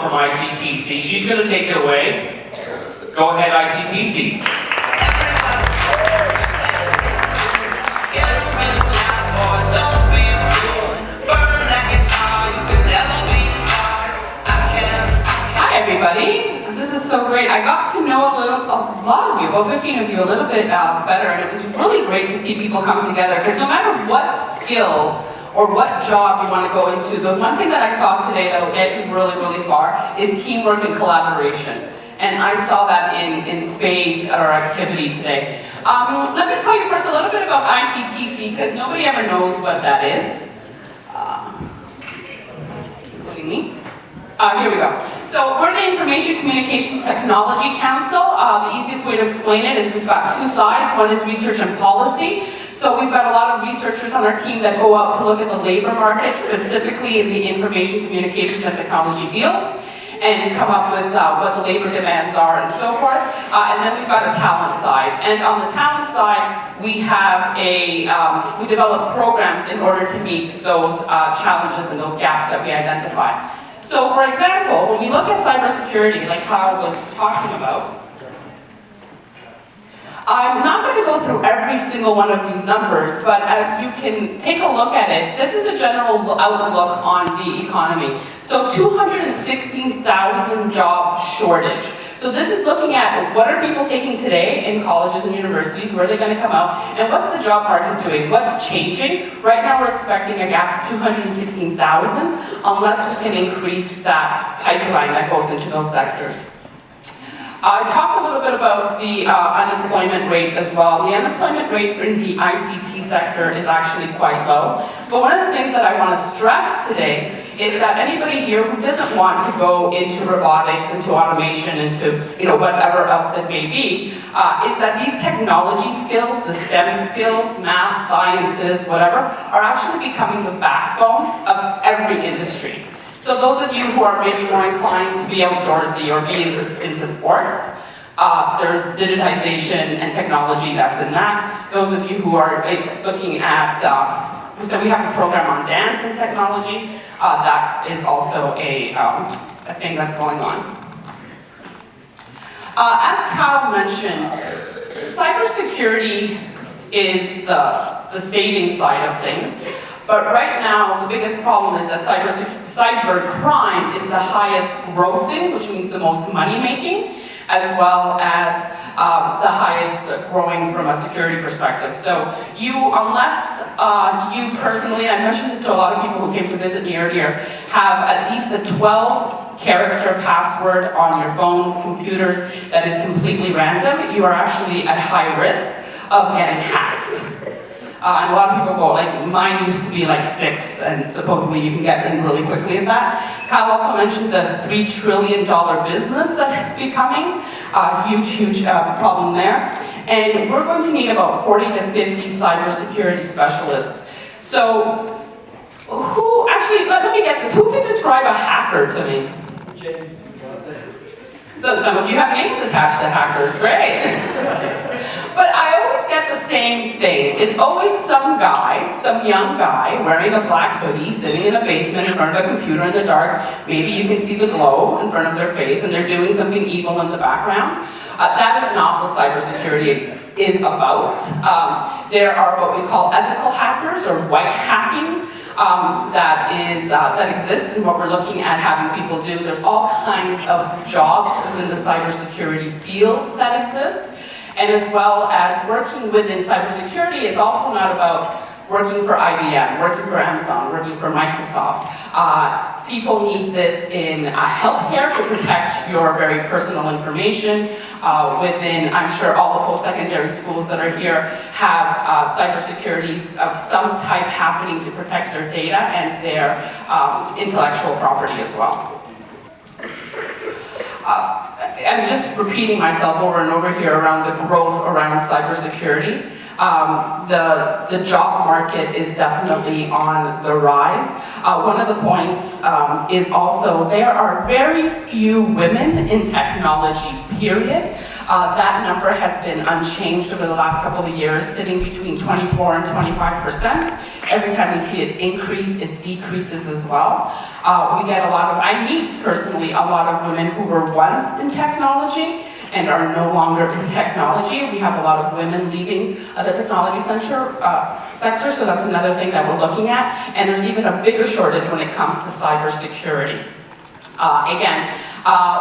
from Ictc. She's going to take it away. Go ahead, Ictc. Hi everybody. This is so great. I got to know a lot of you, about 15 of you, a little bit better, and it was really great to see people come together, because no matter what skill or what job you want to go into, the one thing that I saw today that will get you really, really far is teamwork and collaboration. And I saw that in spades at our activity today. Let me tell you first a little bit about Ictc, because nobody ever knows what that is. Including me. Here we go. So we're the Information Communications Technology Council. The easiest way to explain it is we've got two sides. One is research and policy. So we've got a lot of researchers on our team that go out to look at the labor market, specifically in the information communications and technology fields, and come up with what the labor demands are and so forth. And then we've got a talent side. And on the talent side, we have we develop programs in order to meet those challenges and those gaps that we identify. So for example, when we look at cybersecurity, like Kyle was talking about, I'm not going to go through every single one of these numbers, but as you can take a look at it, this is a general outlook on the economy. So 216,000 job shortage. So this is looking at what are people taking today in colleges and universities, where are they going to come out, and what's the job market doing, what's changing. Right now we're expecting a gap of 216,000 unless we can increase that pipeline that goes into those sectors. I talked a little bit about the unemployment rate as well. The unemployment rate in the ICT sector is actually quite low. But one of the things that I want to stress today is that anybody here who doesn't want to go into robotics, into automation, into whatever else it may be, is that these technology skills, the STEM skills, math, sciences, whatever, are actually becoming the backbone of every industry. So those of you who are maybe more inclined to be outdoorsy or be into sports, there's digitization and technology that's in that. Those of you who are looking at, so we have a program on dance and technology, that is also a thing that's going on. As Kyle mentioned, cybersecurity is the saving side of things. But right now, the biggest problem is that cyber crime is the highest grossing, which means the most money making, as well as the highest growing from a security perspective. So unless you personally, I mentioned this to a lot of people who came to visit me earlier, have at least a 12-character password on your phones, computers, that is completely random, you are actually at high risk of getting hacked. And a lot of people go, like, mine used to be like 6, and supposedly you can get in really quickly at that. Kyle also mentioned the $3 trillion business that it's becoming, a huge problem there. And we're going to need about 40 to 50 cybersecurity specialists. So, let me get this, who can describe a hacker to me? James, you got this. So some of you have names attached to hackers, great. But I always get the same thing. It's always some guy, some young guy, wearing a black hoodie, sitting in a basement in front of a computer in the dark. Maybe you can see the glow in front of their face, and they're doing something evil in the background. That is not what cybersecurity is about. There are what we call ethical hackers, or white hacking, that exists, and what we're looking at having people do. There's all kinds of jobs within the cybersecurity field that exist. And as well as working within cybersecurity is also not about working for IBM, working for Amazon, working for Microsoft. People need this in healthcare to protect your very personal information. Within, I'm sure all the post-secondary schools that are here have cybersecurity of some type happening to protect their data and their intellectual property as well. I'm just repeating myself over and over here around the growth around cybersecurity. The job market is definitely on the rise. One of the points is also there are very few women in technology, period. That number has been unchanged over the last couple of years, sitting between 24 and 25%. Every time we see it increase, it decreases as well. We get a lot of, I meet personally a lot of women who were once in technology and are no longer in technology. We have a lot of women leaving the technology sector, so that's another thing that we're looking at. And there's even a bigger shortage when it comes to cybersecurity.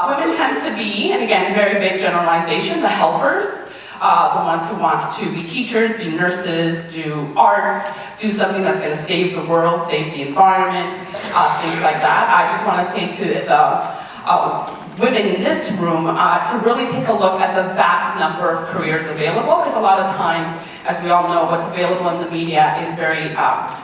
Women tend to be, and again, very big generalization, the helpers, the ones who want to be teachers, be nurses, do arts, do something that's going to save the world, save the environment, things like that. I just want to say to the women in this room to really take a look at the vast number of careers available, because a lot of times, as we all know, what's available in the media is very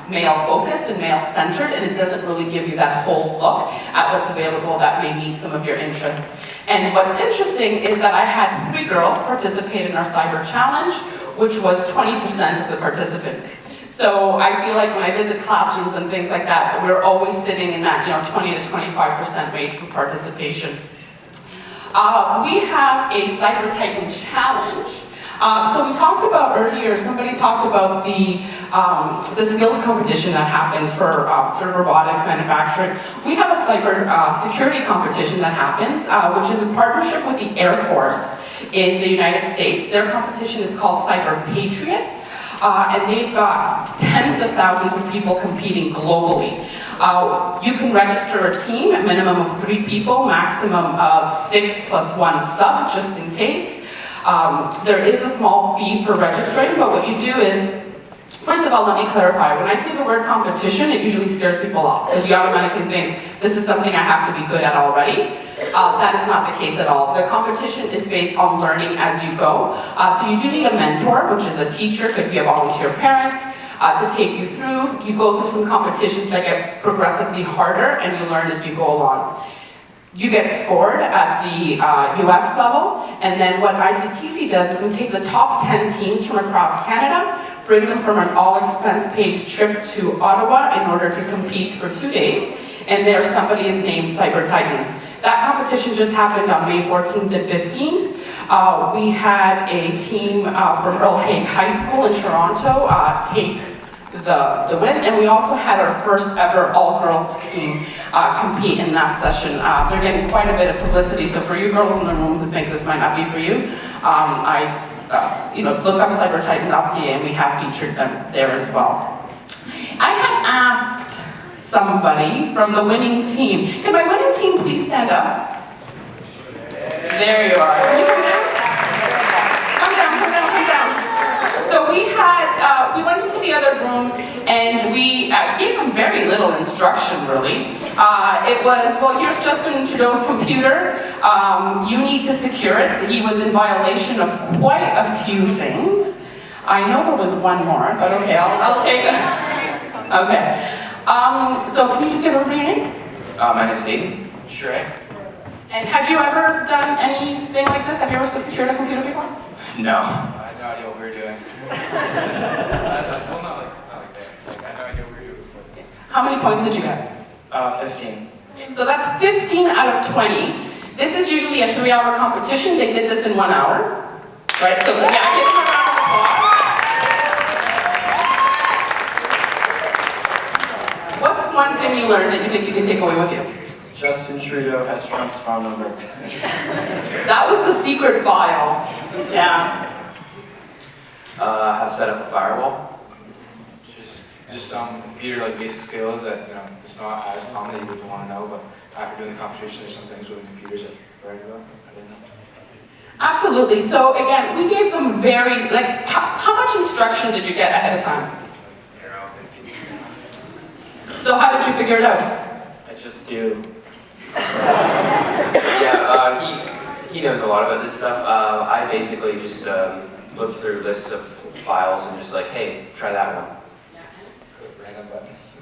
male-focused and male-centered, and it doesn't really give you that whole look at what's available that may meet some of your interests. And what's interesting is that I had 3 girls participate in our cyber challenge, which was 20% of the participants. So I feel like when I visit classrooms and things like that, we're always sitting in that 20 to 25% range for participation. We have a Cyber Titan challenge. So we talked about earlier, somebody talked about the skills competition that happens for sort of robotics manufacturing. We have a cyber security competition that happens, which is in partnership with the Air Force in the United States. Their competition is called Cyber Patriot, and they've got tens of thousands of people competing globally. You can register a team, a minimum of 3 people, maximum of 6 plus 1 sub, just in case. There is a small fee for registering, but what you do is, first of all, let me clarify. When I say the word competition, it usually scares people off, because you automatically think, this is something I have to be good at already. That is not the case at all. The competition is based on learning as you go. So you do need a mentor, which is a teacher, could be a volunteer parent, to take you through. You go through some competitions that get progressively harder, and you learn as you go along. You get scored at the US level, and then what Ictc does is we take the top 10 teams from across Canada, bring them from an all-expense-paid trip to Ottawa in order to compete for 2 days, and there somebody is named Cyber Titan. That competition just happened on May 14th and 15th. We had a team from Earl Haig High School in Toronto take the win, and we also had our first ever all-girls team compete in that session. They're getting quite a bit of publicity, so for you girls in the room who think this might not be for you, look up cybertitan.ca, and we have featured them there as well. I had asked somebody from the winning team, can my winning team please stand up? There you are. Can you come down? Come down. So we went into the other room and we gave them very little instruction, really. It was, well, here's Justin Trudeau's computer. You need to secure it. He was in violation of quite a few things. I know there was one more, but okay, I'll take it. Okay. So can you just give everybody your name? My name's Aiden. Sure. And had you ever done anything like this? Have you ever secured a computer before? No. I had no idea what we were doing. I was like, well, not like that. I had no idea what we were doing before. How many points did you get? 15. So that's 15 out of 20. This is usually a 3-hour competition. They did this in 1 hour. Right? So yeah, give them a round of applause. What's one thing you learned that you think you can take away with you? Justin Trudeau has Trump's phone number. That was the secret file. Yeah. How to set up a firewall. Just some computer like basic skills that it's not as common that you would want to know, but after doing the competition, there's some things with computers that I didn't know. Absolutely. So again, we gave them very how much instruction did you get ahead of time? So how did you figure it out? I just do. He knows a lot about this stuff. I basically just look through lists of files and just like, hey, try that one. Random buttons.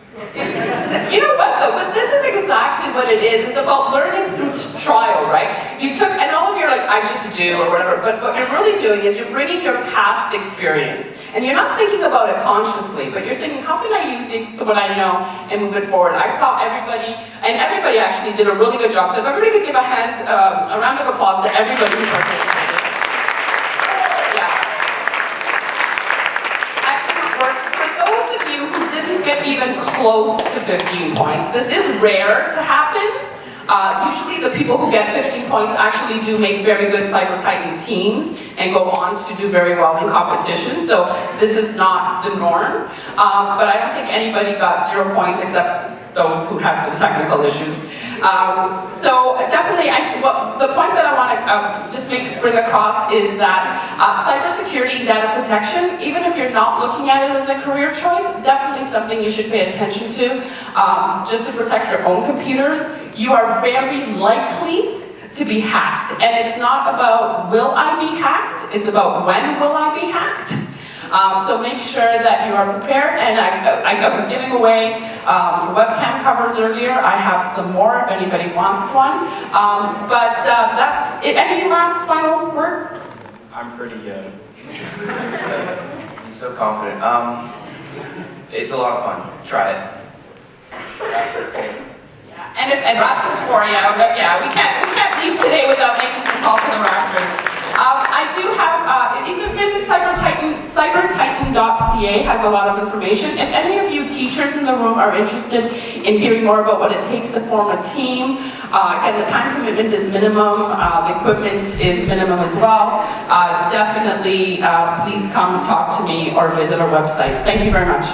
You know what though? But this is exactly what it is. It's about learning through trial, right? You took, and all of you are like, I just do or whatever, but what you're really doing is you're bringing your past experience. And you're not thinking about it consciously, but you're thinking, how can I use this to what I know and move it forward? I saw everybody, and everybody actually did a really good job. So if everybody could give a round of applause to everybody who participated. Yeah. Excellent work. For those of you who didn't close to 15 points. This is rare to happen. Usually the people who get 15 points actually do make very good Cyber Titan teams and go on to do very well in competition, so this is not the norm. But I don't think anybody got 0 points except those who had some technical issues. So definitely, the point that I want to just bring across is that cybersecurity and data protection, even if you're not looking at it as a career choice, definitely something you should pay attention to, just to protect your own computers. You are very likely to be hacked, and it's not about will I be hacked, it's about when will I be hacked. So make sure that you are prepared, and I was giving away webcam covers earlier. I have some more if anybody wants one. But that's it. Any last final words? I'm pretty he's so confident. It's a lot of fun. Try it. And Raptor 4, we can't leave today without making some calls to the Raptors. I do have, visit cybertitan.ca has a lot of information. If any of you teachers in the room are interested in hearing more about what it takes to form a team, again, the time commitment is minimum, the equipment is minimum as well, definitely please come talk to me or visit our website. Thank you very much.